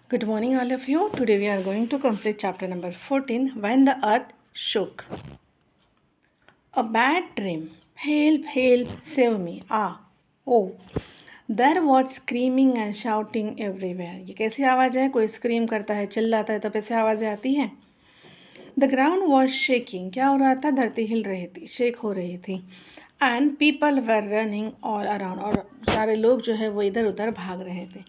Good morning, all of you. Today we are going to complete chapter number 14 When the Earth Shook. A bad dream. Help, help, save me. Ah, oh. There was screaming and shouting everywhere. ये कैसी आवाज़ है? कोई scream करता है, चिल्लाता है, तब ऐसे आवाज़ें आती हैं. The ground was shaking. क्या हो रहा था? धरती हिल रही थी, शेक हो रही थी. And people were running all around. और सारे लोग जो है वो इधर उधर भाग रहे थे.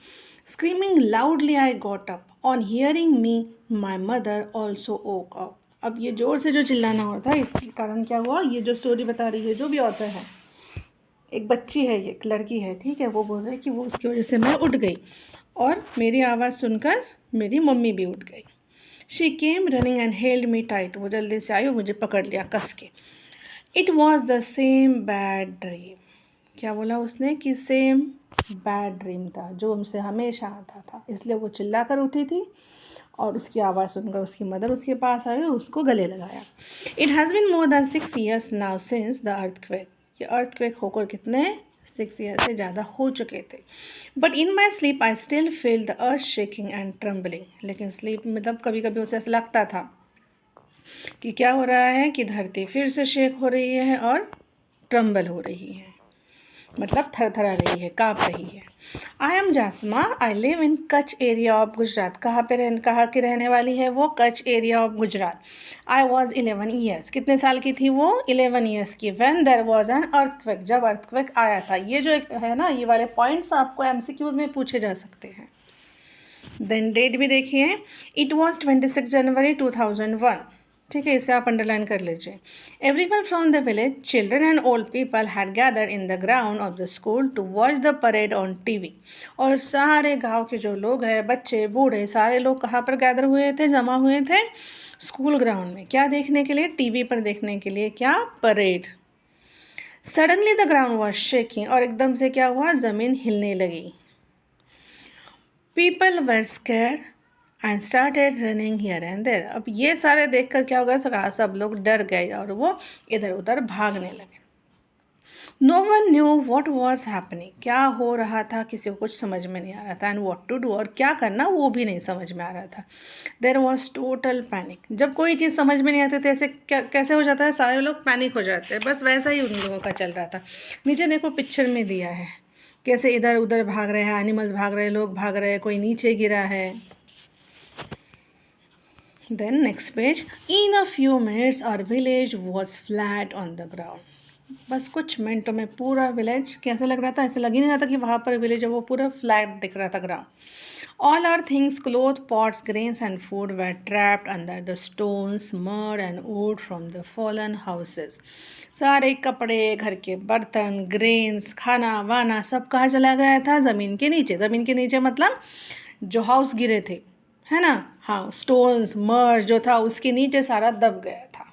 Screaming loudly I got up. On hearing me my mother also woke up. अब ये ज़ोर से जो चिल्लाना होता है, इसके कारण क्या हुआ? ये जो स्टोरी बता रही है, जो भी ऑथर है, एक बच्ची है, ये एक लड़की है, ठीक है, वो बोल रही है कि वो उसकी वजह से मैं उठ गई और मेरी आवाज़ सुनकर मेरी मम्मी भी उठ गई. She came running and held me tight. वो जल्दी से आई और मुझे पकड़ लिया कस के. It was the same bad dream. क्या बोला उसने? कि सेम बैड ड्रीम था जो हमसे हमेशा आता था. इसलिए वो चिल्ला कर उठी थी और उसकी आवाज़ सुनकर उसकी मदर उसके पास आई और उसको गले लगाया. It has been more than 6 years now since the earthquake. ये अर्थक्वेक होकर कितने 6 years से ज़्यादा हो चुके थे. But in my sleep I still feel the earth shaking and trembling. लेकिन स्लीप मतलब कभी कभी उसे ऐसा लगता था कि क्या हो रहा है कि धरती फिर से शेक हो रही है और ट्रम्बल हो रही है, मतलब थरथरा रही है, काँप रही है. I am Jasma. I live in Kutch area of Gujarat. कहाँ की रहने वाली है वो? Kutch area of Gujarat. I was 11 years. कितने साल की थी वो? 11 years की. When there was an earthquake. जब अर्थक्वेक आया था. ये जो एक है ना, ये वाले पॉइंट्स आपको MCQs में पूछे जा सकते हैं. देन डेट भी देखिए. It was 26 January 2001. ठीक है, इसे आप अंडरलाइन कर लीजिए. Everyone from the village, children and old people had gathered in the ground of the school to watch the parade on TV. और सारे गांव के जो लोग हैं, बच्चे बूढ़े, सारे लोग कहाँ पर गैदर हुए थे, जमा हुए थे? स्कूल ग्राउंड में. क्या देखने के लिए? TV पर देखने के लिए. क्या? Parade. Suddenly the ground was shaking. और एकदम से क्या हुआ? ज़मीन हिलने लगी. People were scared and started running here and there. अब ये सारे देखकर क्या हो गया? सब लोग डर गए और वो इधर उधर भागने लगे. No one knew what was happening. क्या हो रहा था किसी को कुछ समझ में नहीं आ रहा था. एंड वॉट टू डू, और क्या करना वो भी नहीं समझ में आ रहा था. There was total panic. जब कोई चीज़ समझ में नहीं आती तो ऐसे कैसे हो जाता है? सारे लोग पैनिक हो जाते हैं. बस वैसा ही उन लोगों का चल रहा था. नीचे देखो, पिक्चर में दिया है कैसे इधर उधर भाग रहे हैं, एनिमल्स भाग रहे हैं, लोग भाग रहे हैं, कोई नीचे गिरा है. Then next page. In a few minutes our village was flat on the ground. बस कुछ मिनटों में पूरा विलेज कैसे लग रहा था? ऐसे लग ही नहीं रहा था कि वहाँ पर विलेज है, वो पूरा फ्लैट दिख रहा था ground. All our things, cloth, pots, grains and food were trapped under the stones, mud and wood from the fallen houses. सारे कपड़े, घर के बर्तन, ग्रेन्स, खाना वाना सब कहाँ चला गया था? ज़मीन के नीचे. ज़मीन के नीचे मतलब जो हाउस गिरे थे, है ना? हाँ, स्टोन्स, मड जो था उसके नीचे सारा दब गया था.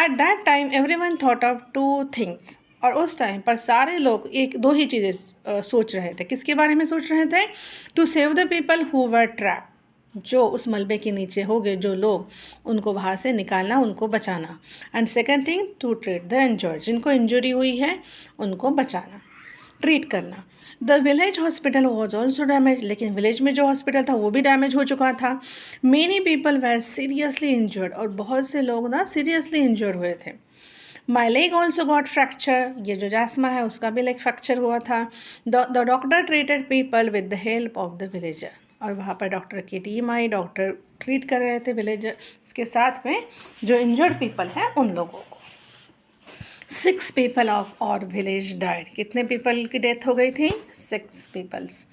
At that time every one thought of 2 things. और उस टाइम पर सारे लोग एक दो ही चीज़ें सोच रहे थे. किसके बारे में सोच रहे थे? To save the people who were trap. जो उस मलबे के नीचे हो गए जो लोग, उनको बाहर से निकालना, उनको बचाना. And second thing, to treat the injured. जिनको इंजरी हुई है उनको बचाना, ट्रीट करना. The village hospital was also damage. लेकिन विलेज में जो हॉस्पिटल था वो भी डैमेज हो चुका था. Many people were seriously injured. और बहुत से लोग ना सीरियसली इंजर्ड हुए थे. My leg also got fracture. ये जो जासमा है उसका भी लेग फ्रैक्चर हुआ था. The doctor treated people with the help of the villager. और वहाँ पर डॉक्टर की टीम आई, डॉक्टर ट्रीट कर रहे थे विलेजर के साथ में जो इंजर्ड पीपल हैं उन लोगों को. 6 people ऑफ और विलेज डाइड. कितने पीपल की डेथ हो गई थी? 6 पीपल्स.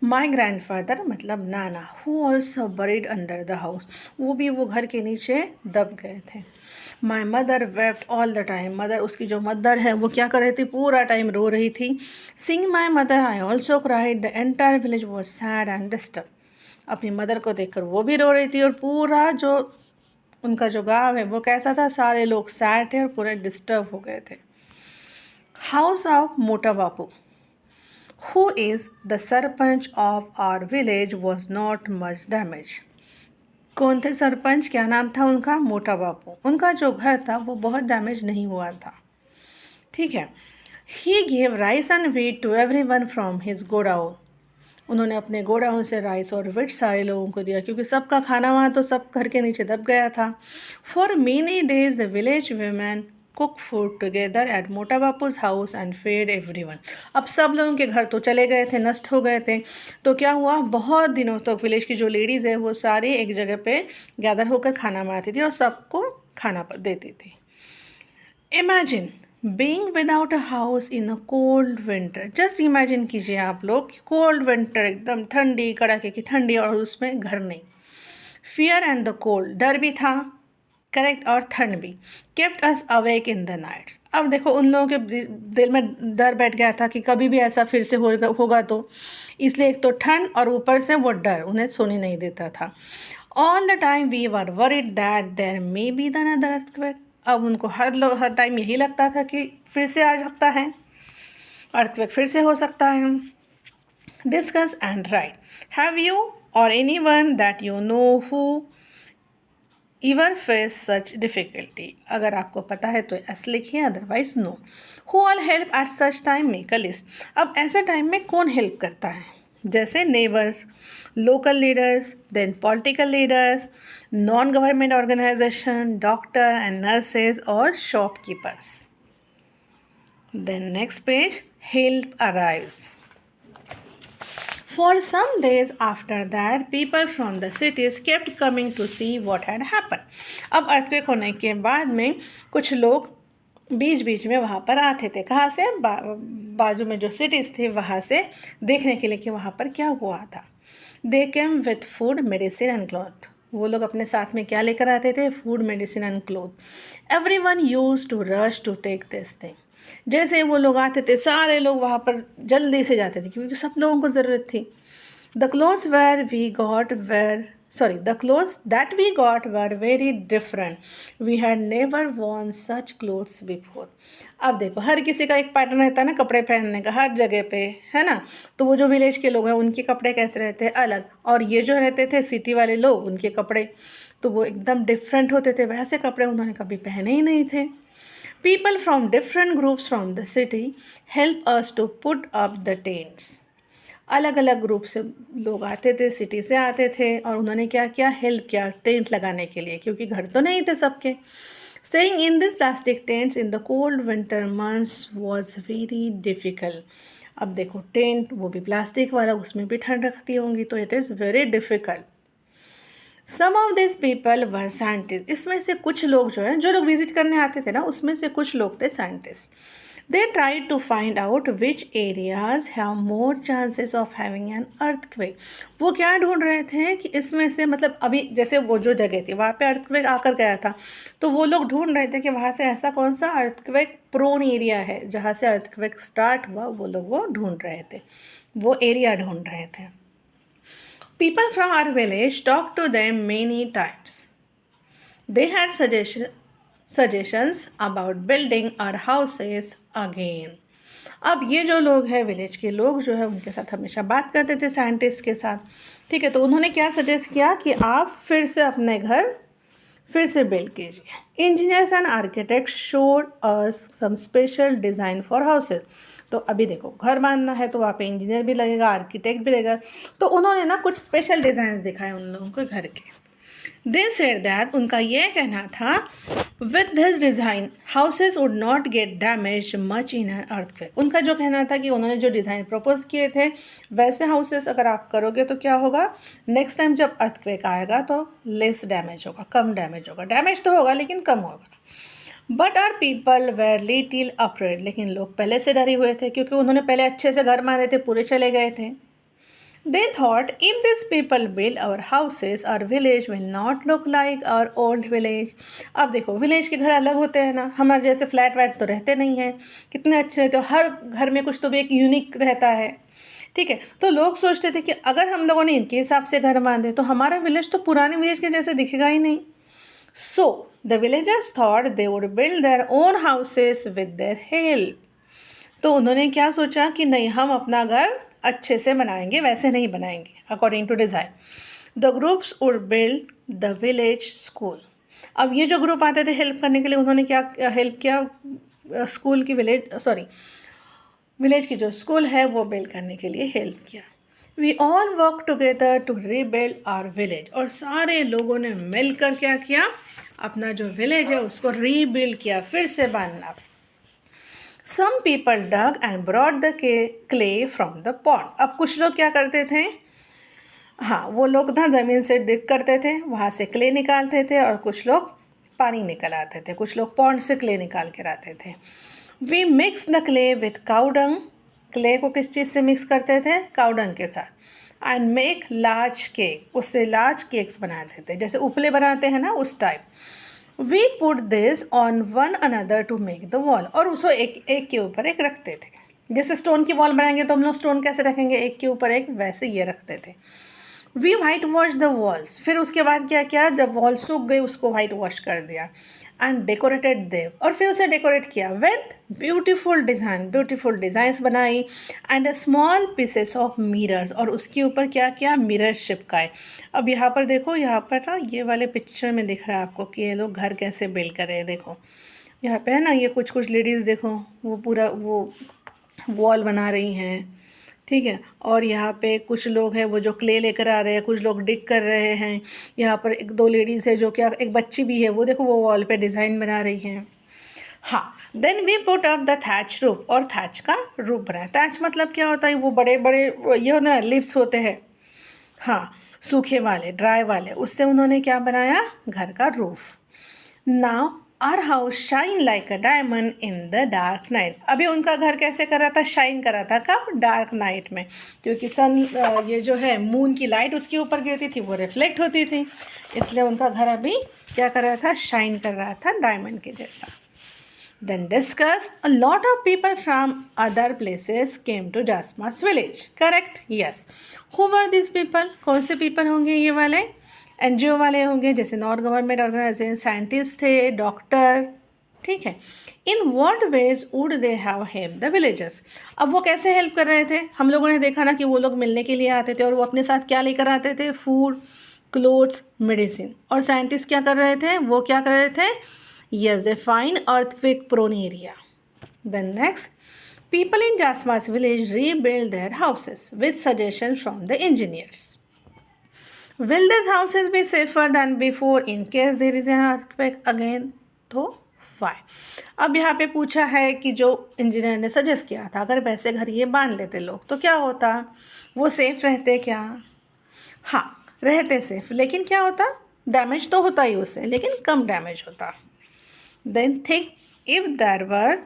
माई ग्रैंड फादर मतलब नाना, who also buried under the house. वो भी वो घर के नीचे दब गए थे. My mother wept all the time. Mother, उसकी जो मदर है वो क्या कर रही थी? पूरा टाइम रो रही थी. Seeing my mother I also cried. The entire village was sad and disturb. अपनी मदर को देखकर वो भी रो रही थी और पूरा जो उनका जो गाँव है वो कैसा था? सारे लोग सैड थे और पूरे डिस्टर्ब हो गए थे. House of Mota Bapu, who is the sarpanch of our village, was not much damage. कौन थे सरपंच? क्या नाम था उनका? मोटा बापू. उनका जो घर था वो बहुत डैमेज नहीं हुआ था. ठीक है. He gave rice and wheat to everyone from his godown. उन्होंने अपने गोडाउन से राइस और विट सारे लोगों को दिया, क्योंकि सबका खाना वहाँ तो सब घर के नीचे दब गया था। For many days the village women cook food together at मोटा बापूज हाउस एंड फेड एवरीवन। अब सब लोगों के घर तो चले गए थे, नष्ट हो गए थे, तो क्या हुआ, बहुत दिनों तक विलेज की जो लेडीज़ है वो सारी एक जगह पे गैदर होकर खाना बनाती थी और सबको खाना देती थी। Imagine being without a house in a cold winter. Just imagine कीजिए आप लोग, कोल्ड विंटर, एकदम ठंडी कड़ाके की ठंडी, और उसमें घर नहीं। फियर एंड द कोल्ड, डर भी था, करेक्ट, और ठंड भी। Kept us awake in the nights. अब देखो उन लोगों के दिल में डर बैठ गया था कि कभी भी ऐसा फिर से होगा तो, इसलिए एक तो ठंड और ऊपर से वो डर उन्हें सोने नहीं देता था। All the time we were worried that there may be another earthquake. अब उनको हर टाइम यही लगता था कि फिर से आ सकता है, अर्थक्वेक फिर से हो सकता है। Discuss and write, have you or anyone that you know who ever face such difficulty. अगर आपको पता है तो एस लिखिए, otherwise no. Who all help at such time, make a list. अब ऐसे टाइम में कौन हेल्प करता है, जैसे neighbours, local leaders, then political leaders, non government organisation, doctor and nurses और shopkeepers. Then next page, help arrives. For some days after that, people from the cities kept coming to see what had happened. अब earthquake होने के बाद में कुछ लोग बीच बीच में वहाँ पर आते थे। कहाँ से? बाजू में जो सिटीज़ थी वहाँ से देखने के लिए कि वहाँ पर क्या हुआ था। They came with food, medicine and cloth. वो लोग अपने साथ में क्या लेकर आते थे? Food, medicine and cloth. Everyone used to rush to take this thing. जैसे वो लोग आते थे सारे लोग वहाँ पर जल्दी से जाते थे, क्योंकि सब लोगों को ज़रूरत थी। The clothes that we got were very different. We had never worn such clothes before. अब देखो हर किसी का एक पैटर्न रहता है ना कपड़े पहनने का, हर जगह पे, है ना। तो वो जो विलेज के लोग हैं उनके कपड़े कैसे रहते हैं? अलग, और ये जो रहते थे सिटी वाले लोग, उनके कपड़े तो वो एकदम डिफरेंट होते थे। वैसे कपड़े उन्होंने कभी पहने ही नहीं थे। People from different groups from the city help us to put up the tents. अलग अलग ग्रुप से लोग आते थे, सिटी से आते थे, और उन्होंने क्या किया? हेल्प किया टेंट लगाने के लिए, क्योंकि घर तो नहीं थे सबके। Staying in these plastic tents in the cold winter months was very difficult. अब देखो टेंट, वो भी प्लास्टिक वाला, उसमें भी ठंड रखती होंगी, तो it is very difficult. Some of this people were scientist. इसमें से कुछ लोग जो है, जो लोग विजिट करने आते थे ना, उसमें से कुछ लोग थे scientist. They tried to find out which areas have more chances of having an earthquake. वो क्या ढूंढ रहे थे कि इसमें से, मतलब अभी जैसे वो जो जगह थी वहाँ पे अर्थक्वेक आकर गया था, तो वो लोग ढूंढ रहे थे कि वहाँ से ऐसा कौन सा अर्थक्वेक प्रोन एरिया है जहाँ से अर्थक्वेक स्टार्ट हुआ। वो लोग वो ढूंढ रहे थे, वो एरिया ढूंढ रहे थे। People from our village talked to them many times. They had suggestions about building our houses again. अब ये जो लोग हैं विलेज के लोग जो है, उनके साथ हमेशा बात करते थे साइंटिस्ट के साथ, ठीक है। तो उन्होंने क्या सजेस्ट किया कि आप फिर से अपने घर फिर से बिल्ड कीजिए। Engineers and architect showed us some special design for houses. तो अभी देखो घर बांधना है तो वहाँ पे इंजीनियर भी लगेगा, आर्किटेक्ट भी लगेगा, तो उन्होंने ना कुछ स्पेशल डिज़ाइन दिखाए उन लोगों को घर के। दे सेड दैट, उनका ये कहना था, with this design houses would not gate damage much in an earthquake. उनका जो कहना था कि उन्होंने जो डिज़ाइन प्रपोज किए थे वैसे हाउसेस अगर आप करोगे तो क्या होगा, नेक्स्ट टाइम जब अर्थक्वेक आएगा तो लेस डैमेज होगा, कम डैमेज होगा। डैमेज तो होगा लेकिन कम होगा। But our people were little afraid, लेकिन लोग पहले से डरे हुए थे, क्योंकि उन्होंने पहले अच्छे से घर बांधे थे, पूरे चले गए थे। They thought, if these people build our houses, our village will not look like our old village. अब देखो विलेज के घर अलग होते हैं ना, हमारे जैसे फ्लैट वैट तो रहते नहीं हैं, कितने अच्छे रहते, हर घर में कुछ तो भी एक यूनिक रहता है, ठीक है। तो लोग सोचते थे कि अगर हम लोगों ने इनके हिसाब से घर बांधे तो हमारा विलेज तो पुराने विलेज के जैसे दिखेगा ही नहीं। So the villagers thought they would build their own houses with their help. तो उन्होंने क्या सोचा कि नहीं, हम अपना घर अच्छे से बनाएंगे, वैसे नहीं बनाएंगे according to design. The groups would build the village school. अब ये जो ग्रुप आते थे हेल्प करने के लिए, उन्होंने क्या हेल्प किया? विलेज की जो स्कूल है वो बिल्ड करने के लिए हेल्प किया। We all work together to rebuild our village, और सारे लोगों ने मिलकर क्या किया, अपना जो विलेज है उसको रीबिल्ड किया, फिर से बांधना। Some people dug and brought the clay from the pond. अब कुछ लोग क्या करते थे, हाँ वो लोग ना ज़मीन से डिग करते थे, वहाँ से क्ले निकालते थे, और कुछ लोग पानी निकल आते थे, कुछ लोग पॉन्ड से क्ले निकाल कर आते थे। We mix the clay with cow dung, clay को किस चीज़ से मिक्स करते थे, काउडंग के साथ, एंड मेक लार्ज केक, उससे लार्ज केक्स बनाते थे, जैसे उपले बनाते हैं ना उस type. We put this on one another to make the wall, और उसको एक एक के ऊपर एक रखते थे, जैसे स्टोन की वॉल बनाएंगे तो हम लोग स्टोन कैसे रखेंगे, एक के ऊपर एक, वैसे ये रखते थे। We whitewash the walls, फिर उसके बाद क्या किया, जब वॉल सूख गई उसको वाइट वॉश कर दिया, एंड डेकोरेटेड देव, और फिर उसे डेकोरेट किया with beautiful design, beautiful designs बनाई, and a small pieces of mirrors, और उसके ऊपर क्या किया, मिरर्स चिपकाए। अब यहाँ पर देखो, यहाँ पर ना ये वाले पिक्चर में दिख रहा है आपको कि ये लोग घर कैसे बिल्ड कर रहे हैं। देखो यहाँ पे है ना, ये कुछ कुछ लेडीज़ देखो वो पूरा वो वॉल बना रही हैं, ठीक है, और यहाँ पे कुछ लोग हैं वो जो क्ले लेकर आ रहे हैं, कुछ लोग डिग कर रहे हैं। यहाँ पर एक दो लेडीज़ है जो क्या, एक बच्ची भी है, वो देखो वो वॉल पे डिज़ाइन बना रही हैं। हाँ, then we put up the thatch roof, और थैच का रूफ बनाया। थैच मतलब क्या होता है, वो बड़े बड़े ये होता है ना, लिप्स होते हैं, हाँ सूखे वाले, ड्राई वाले, उससे उन्होंने क्या बनाया, घर का roof. Now our house shine like a diamond in the dark night. अभी उनका घर कैसे कर रहा था, शाइन कर रहा था, कब, डार्क नाइट में, क्योंकि सन ये जो है मून की लाइट उसके ऊपर गिरती थी, वो रिफ्लेक्ट होती थी, इसलिए उनका घर अभी क्या कर रहा था, शाइन कर रहा था डायमंड के जैसा। Then discuss, a lot of people from other places came to Jasma's village. Correct? Yes. Who were these people? कौन से people होंगे ये वाले, एनजीओ वाले होंगे, जैसे नॉन गवर्नमेंट ऑर्गेनाइजेशन, साइंटिस्ट थे, डॉक्टर, ठीक है। In what veg would they have help the villagers. अब वो कैसे हेल्प कर रहे थे, हम लोगों ने देखा ना कि वो लोग मिलने के लिए आते थे, और वो अपने साथ क्या लेकर आते थे, फूड, क्लोथ्स, मेडिसिन। और साइंटिस्ट क्या कर रहे थे, वो क्या कर रहे थे, yes they find earthquake prone area. Then next, people in Jasma's village rebuild their houses with suggestions from the engineers. Will these houses be safer than before in case there is an earthquake again? तो why? अब यहाँ पे पूछा है कि जो engineer ने suggest किया था, अगर वैसे घर ये बांध लेते लोग तो क्या होता, वो सेफ रहते क्या, हाँ रहते सेफ, लेकिन क्या होता, डैमेज तो होता ही उससे, लेकिन कम डैमेज होता। Then think, if there were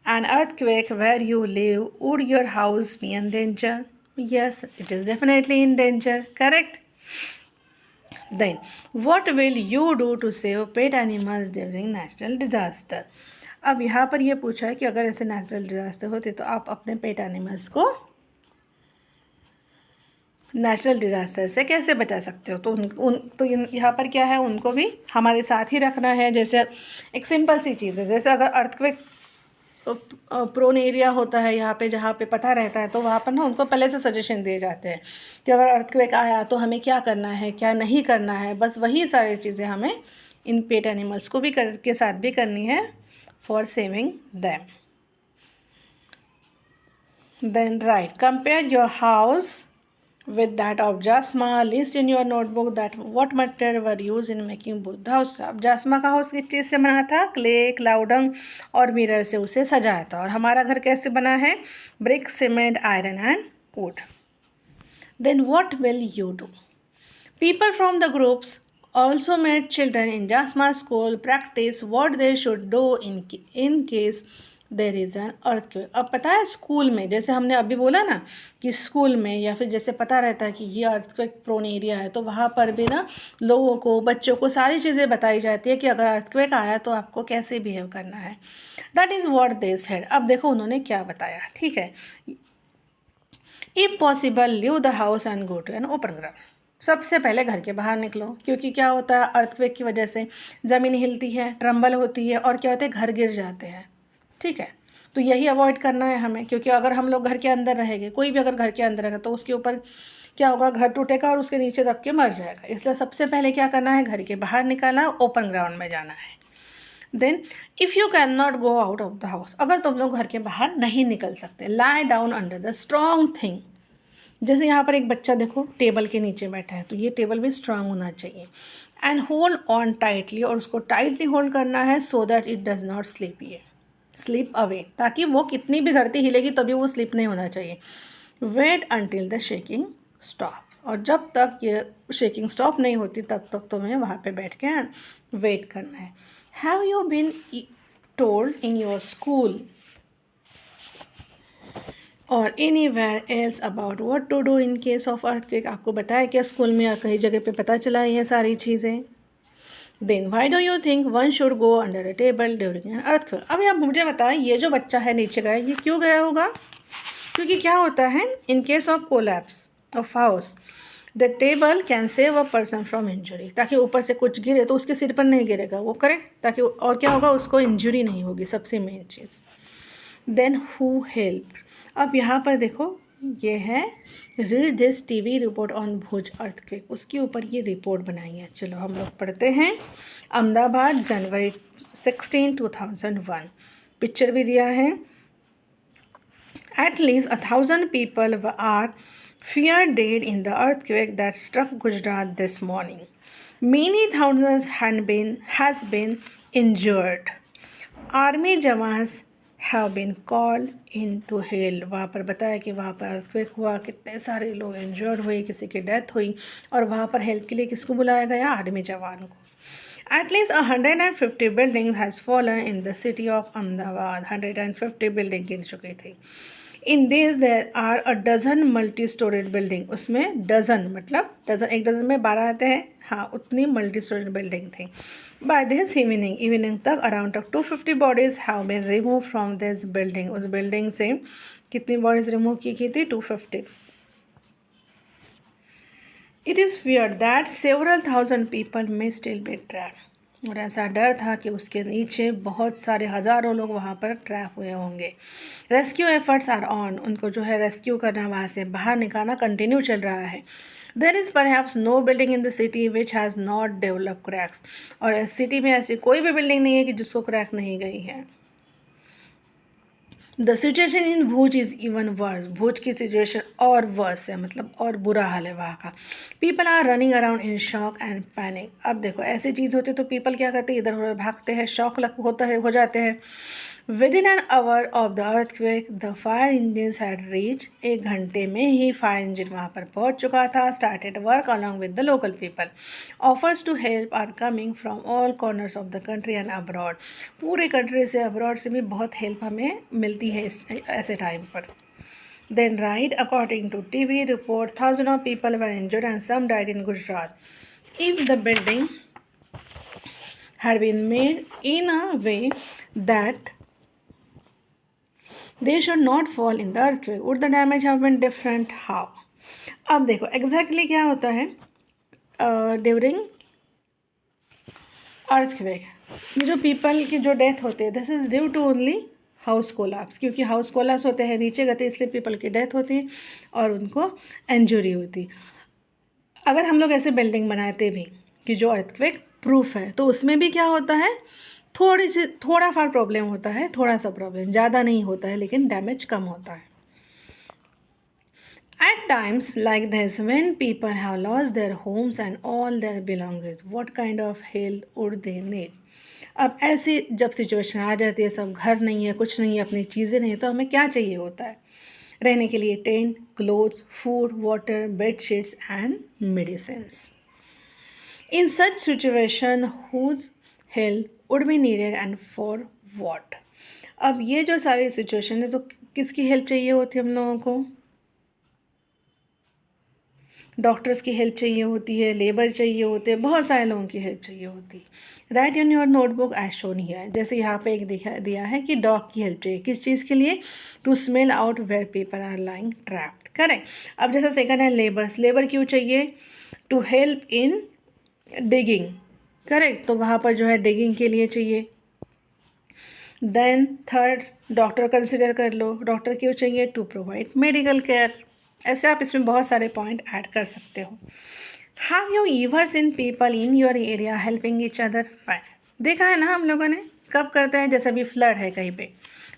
an earthquake where you live, would your house be in danger? Yes, it is definitely in danger. Correct? Then, what will you do to save pet animals during natural disaster? अब यहाँ पर ये पूछा है कि अगर ऐसे natural disaster होते तो आप अपने पेट एनिमल्स को नेचुरल डिज़ास्टर से कैसे बचा सकते हो। तो तो यहाँ पर क्या है, उनको भी हमारे साथ ही रखना है। जैसे एक सिंपल सी चीज़ है, जैसे अगर अर्थक्वेक प्रोन एरिया होता है यहाँ पे, जहाँ पे पता रहता है, तो वहाँ पर ना उनको पहले से सजेशन दिए जाते हैं कि अगर अर्थक्वेक आया तो हमें क्या करना है, क्या नहीं करना है। बस वही सारी चीज़ें हमें इन पेट एनिमल्स को भी के साथ भी करनी है for saving them. Then write, compare your house with that of Jasma. List in your notebook that what material were used in making Buddha house. अब जासमा का हाउस किस चीज़ से बना था, क्ले, क्लाउडंग और मिरर से उसे सजाया था। और हमारा घर कैसे बना है, brick, cement, iron and would. Then what will you do? People from the groups also made children in Jasma school practice what they should do in case there is an earthquake. अब पता है school में, जैसे हमने अभी बोला ना कि स्कूल में या फिर जैसे पता रहता है कि ये अर्थक्वेक प्रोन एरिया है, तो वहाँ पर भी ना लोगों को, बच्चों को सारी चीज़ें बताई जाती है कि अगर अर्थक्वेक आया तो आपको कैसे बिहेव करना है। That is what they said. अब देखो उन्होंने क्या बताया, ठीक है। If possible leave the house and go to an open ground. सबसे पहले घर के बाहर निकलो, क्योंकि क्या होता है, अर्थक्वेक की वजह से ज़मीन हिलती है, ट्रम्बल होती है, और क्या होता है, घर गिर जाते हैं, ठीक है। तो यही अवॉइड करना है हमें, क्योंकि अगर हम लोग घर के अंदर रहेंगे, कोई भी अगर घर के अंदर रहेगा तो उसके ऊपर क्या होगा, घर टूटेगा और उसके नीचे दब के मर जाएगा। इसलिए सबसे पहले क्या करना है, घर के बाहर निकलना, ओपन ग्राउंड में जाना है। Then if you cannot go out of the house, अगर तुम लोग घर के बाहर नहीं निकल सकते, lie down under the strong thing, जैसे यहाँ पर एक बच्चा देखो टेबल के नीचे बैठा है, तो ये टेबल भी स्ट्रांग होना चाहिए। एंड होल्ड ऑन टाइटली, और उसको टाइटली होल्ड करना है so that it does not slip away, ताकि वो कितनी भी धरती हिलेगी तभी वो स्लिप नहीं होना चाहिए। Wait until the shaking stops, और जब तक ये शेकिंग स्टॉप नहीं होती तब तक तुम्हें वहाँ पे बैठ के वेट करना है। Have you been told in your school or anywhere else about what to do in case of earthquake? आपको बताया क्या स्कूल में या कहीं जगह पे पता चला है ये सारी चीज़ें? Then why do you think one should go under a table during an earthquake? अभी आप मुझे बताएं, ये जो बच्चा है नीचे गया, ये क्यों गया होगा? क्योंकि क्या होता है, इन case of collapse of house the table can save a person from injury, ताकि ऊपर से कुछ गिरे तो उसके सिर पर नहीं गिरेगा वो, करेक्ट, ताकि और क्या होगा, उसको इंजरी नहीं होगी, सबसे मेन चीज़। देन हु हेल्प, अब यहाँ पर देखो ये है read this TV report on Bhuj earthquake, उसके ऊपर ये रिपोर्ट बनाई है। चलो हम लोग पढ़ते हैं। अहमदाबाद जनवरी 16, 2001, पिक्चर भी दिया है। At least 1,000 people are feared dead in the earthquake that struck Gujarat this morning. Many thousands has been injured. Army jawans have been called into help. वहाँ पर बताया कि वहाँ पर अर्थक्वेक हुआ, कितने सारे लोग इंजर्ड हुए, किसी की डेथ हुई, और वहाँ पर हेल्प के लिए किसको बुलाया गया? आर्मी जवान को। At least 150 buildings has fallen in the city of Ahmedabad. 150 building गिर चुकी थी। In these there are a dozen multi-storied building. उसमें डजन मतलब डजन, एक डजन में 12 आते हैं, हाँ उतनी multi-storied बिल्डिंग थी। By this evening तक around 250 bodies have been removed from this building. उस बिल्डिंग से कितनी बॉडीज रिमूव की थी? 250. It is feared that several thousand people may still be trapped. और ऐसा डर था कि उसके नीचे बहुत सारे हज़ारों लोग वहाँ पर ट्रैप हुए होंगे। रेस्क्यू एफर्ट्स आर ऑन, उनको जो है रेस्क्यू करना, वहाँ से बाहर निकालना कंटिन्यू चल रहा है। There is perhaps no building in the city which has not develop cracks, और इस सिटी में ऐसी कोई भी बिल्डिंग नहीं है कि जिसको क्रैक नहीं गई है। The situation in Bhuj is even worse, Bhuj की सिचुएशन और वर्स है, मतलब और बुरा हाल है वहाँ का। People are running around in shock and panic. अब देखो ऐसी चीज़ होती है तो पीपल क्या करते हैं? इधर उधर भागते हैं, शॉक होता है, हो जाते हैं। With in an hour of the earthquake the fire engine had reach, 1 घंटे में ही फायर इंजन वहाँ पर पहुँच चुका था। Started work along with the local people. Offers to help are coming from all corners of the country and abroad, पूरे country से, abroad से भी बहुत हेल्प हमें मिलती है ऐसे टाइम पर। Then right, according to TV report, thousands of people were injured and some died in Gujarat. If the building had been made in a way that they should not fall in the earthquake, would the damage have been different? How? अब देखो exactly क्या होता है during earthquake, ये जो people की जो death होती है, this is due to only house collapse, क्योंकि हाउस कोलैप्स होते हैं, नीचे गए इसलिए पीपल की डेथ होती है और उनको इंजरी होती। अगर हम लोग ऐसे बिल्डिंग बनाते भी कि जो अर्थक्वेक प्रूफ है, तो उसमें भी क्या होता है, थोड़ा फार प्रॉब्लम होता है, थोड़ा सा प्रॉब्लम, ज़्यादा नहीं होता है, लेकिन डैमेज कम होता है। At times like this, when people have lost their homes and all their belongings, what kind of help would they need? अब ऐसी जब सिचुएशन आ जाती है, सब घर नहीं है, कुछ नहीं है, अपनी चीज़ें नहीं है, तो हमें क्या चाहिए होता है? रहने के लिए tent, clothes, food, water, bedsheets and medicines. In such situation whose help would be needed and for what? अब ये जो सारी सिचुएशन है, तो किसकी हेल्प चाहिए होती है हम लोगों को? डॉक्टर्स की हेल्प चाहिए होती है, लेबर चाहिए होते हैं, बहुत सारे लोगों की हेल्प चाहिए होती है। Write in your notebook as shown here, जैसे यहाँ पे एक दिया है कि डॉग की हेल्प चाहिए, किस चीज़ के लिए? To smell out where people are lying trapped, correct. अब जैसे सेकंड है लेबर्स, लेबर क्यों चाहिए? To help in digging, correct, तो वहाँ पर जो है डिगिंग के लिए चाहिए। देन थर्ड, डॉक्टर कंसिडर कर लो, डॉक्टर क्यों चाहिए? To provide medical care. ऐसे आप इसमें बहुत सारे पॉइंट ऐड कर सकते हो। Have you ever seen people in your area helping each other? Fine, देखा है ना हम लोगों ने, कब करते हैं? जैसे अभी फ्लड है कहीं पे,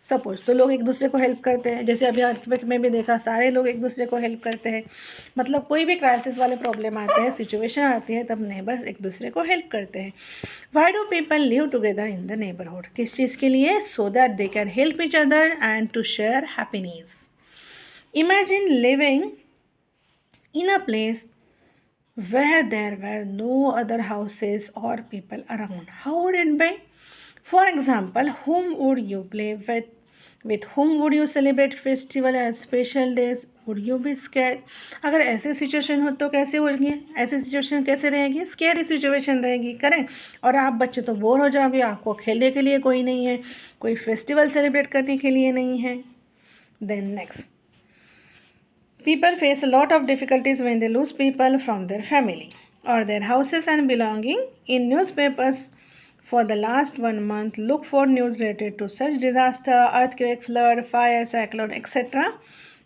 सपोज तो लोग एक दूसरे को हेल्प करते हैं, जैसे अभी अर्थक्वेक में भी देखा सारे लोग एक दूसरे को हेल्प करते हैं। मतलब कोई भी क्राइसिस वाले प्रॉब्लम आते हैं, सिचुएशन आती है, तब नेबर्स एक दूसरे को हेल्प करते हैं। Why do people live together in the neighbourhood? किस चीज़ के लिए? So that they can help each other and to share happiness. Imagine living in a place where there were no other houses or people around. How would it be? For example, whom would you play with? With whom would you celebrate festival and special days? Would you be scared? अगर ऐसे situation हो तो कैसे होगी? ऐसी situation कैसे रहेगी? Scary situation रहेगी, करें। और आप बच्चे तो बोर हो जाओगे, आपको खेलने के लिए कोई नहीं है, कोई फेस्टिवल सेलिब्रेट करने के लिए नहीं है। Then next, people face a lot of difficulties when they lose people from their family or their houses and belonging. In newspapers for the last 1 month, look for news related to such disaster, earthquake, flood, fire, cyclone, etc.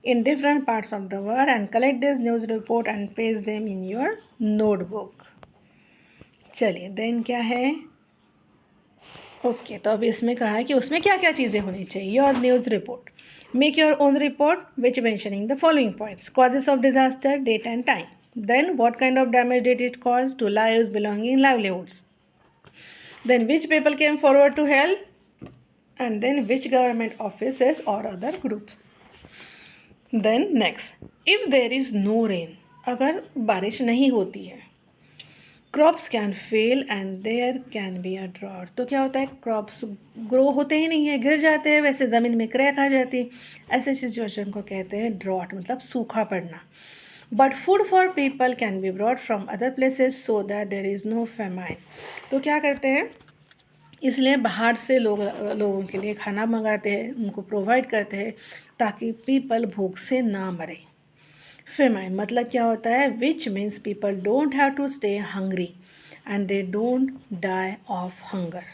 in different parts of the world and collect this news report and paste them in your notebook. चलिए then क्या है? Okay, तो अभी इसमें कहा है कि उसमें क्या क्या चीज़ें होनी चाहिए। Your news report, make your own report which mentioning the following points: causes of disaster, date and time, then what kind of damage did it cause to lives, belonging, livelihoods, then which people came forward to help, and then which government offices or other groups. Then next, if there is no rain, अगर बारिश नहीं होती है, crops can fail and there can be a drought. तो क्या होता है? Crops grow होते ही नहीं है, गिर जाते हैं, वैसे ज़मीन में क्रैक आ जाती है। ऐसे सिचुएशन को कहते हैं ड्रॉट, मतलब सूखा पड़ना। But food for people can be brought from other places so that there is no famine. तो क्या करते हैं? इसलिए बाहर से लोगों के लिए खाना मंगाते हैं, उनको प्रोवाइड करते हैं ताकि पीपल भूख से ना मरे। फेमाइन मतलब क्या होता है? Which means people don't have to stay hungry and they don't die of hunger.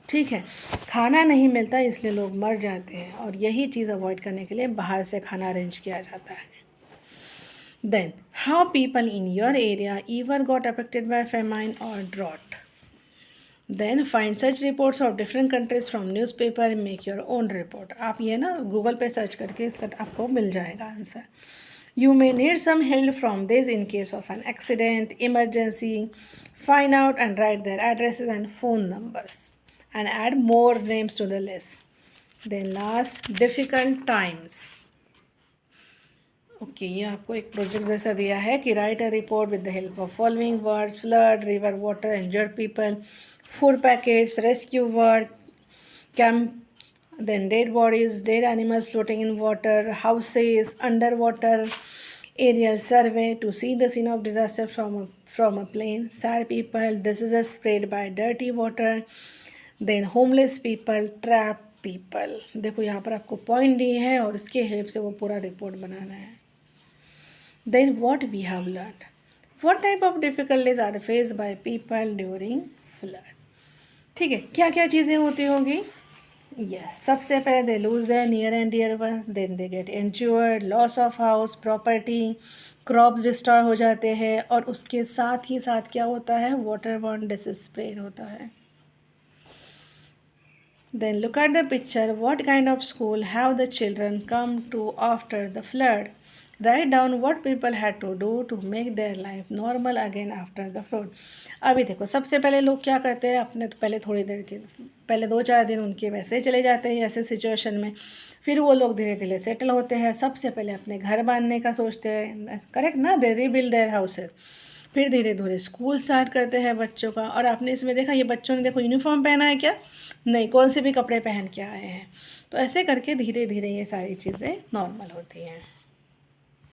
ठीक है, खाना नहीं मिलता इसलिए लोग मर जाते हैं, और यही चीज़ अवॉइड करने के लिए बाहर से खाना अरेंज किया जाता है। Then how people in your area ever got affected by famine or drought. Then find such reports of different countries from newspaper, make your own report. आप ये ना गूगल पे सर्च करके इसका आपको मिल जाएगा answer. You may need some help from this in case of an accident, emergency. Find out and write their addresses and phone numbers and add more names to the list. Then last, difficult times. Okay, ये आपको एक project जैसा दिया है कि write a report with the help of following words: flood, river water, injured people, food packets, rescue work, camp. Then dead bodies, dead animals floating in water, houses underwater, aerial survey to see the scene of disaster from a plane, sad people, diseases spread by dirty water, then homeless people, trapped people. देखो यहाँ पर आपको point दिए हैं और इसके help से वो पूरा रिपोर्ट बनाना है। Then what we have learned, what type of difficulties are faced by people during flood. ठीक है, क्या क्या चीज़ें होती होंगी? यस, सबसे पहले they lose their near and dear ones, then they get injured, loss of house, property, crops destroy हो जाते हैं, और उसके साथ ही साथ क्या होता है? वाटर बॉर्न डिसीज स्प्रेड होता है। Then look at the picture, what kind of school have the children come to after the flood. Write down what people had to do to make their life normal again after the flood. अभी देखो, सबसे पहले लोग क्या करते हैं? अपने तो पहले थोड़ी देर के पहले 2-4 दिन उनके वैसे चले जाते हैं ऐसे सिचुएशन में, फिर वो लोग धीरे धीरे सेटल होते हैं। सबसे पहले अपने घर बांधने का सोचते हैं, करेक्ट ना? दे रीबिल्ड देयर हाउसेस। फिर धीरे धीरे स्कूल स्टार्ट करते हैं बच्चों का। और आपने इसमें देखा, ये बच्चों ने देखो यूनिफॉर्म पहना है क्या? नहीं, कौन से भी कपड़े पहन के आए हैं। तो ऐसे करके धीरे धीरे ये सारी चीज़ें नॉर्मल होती हैं।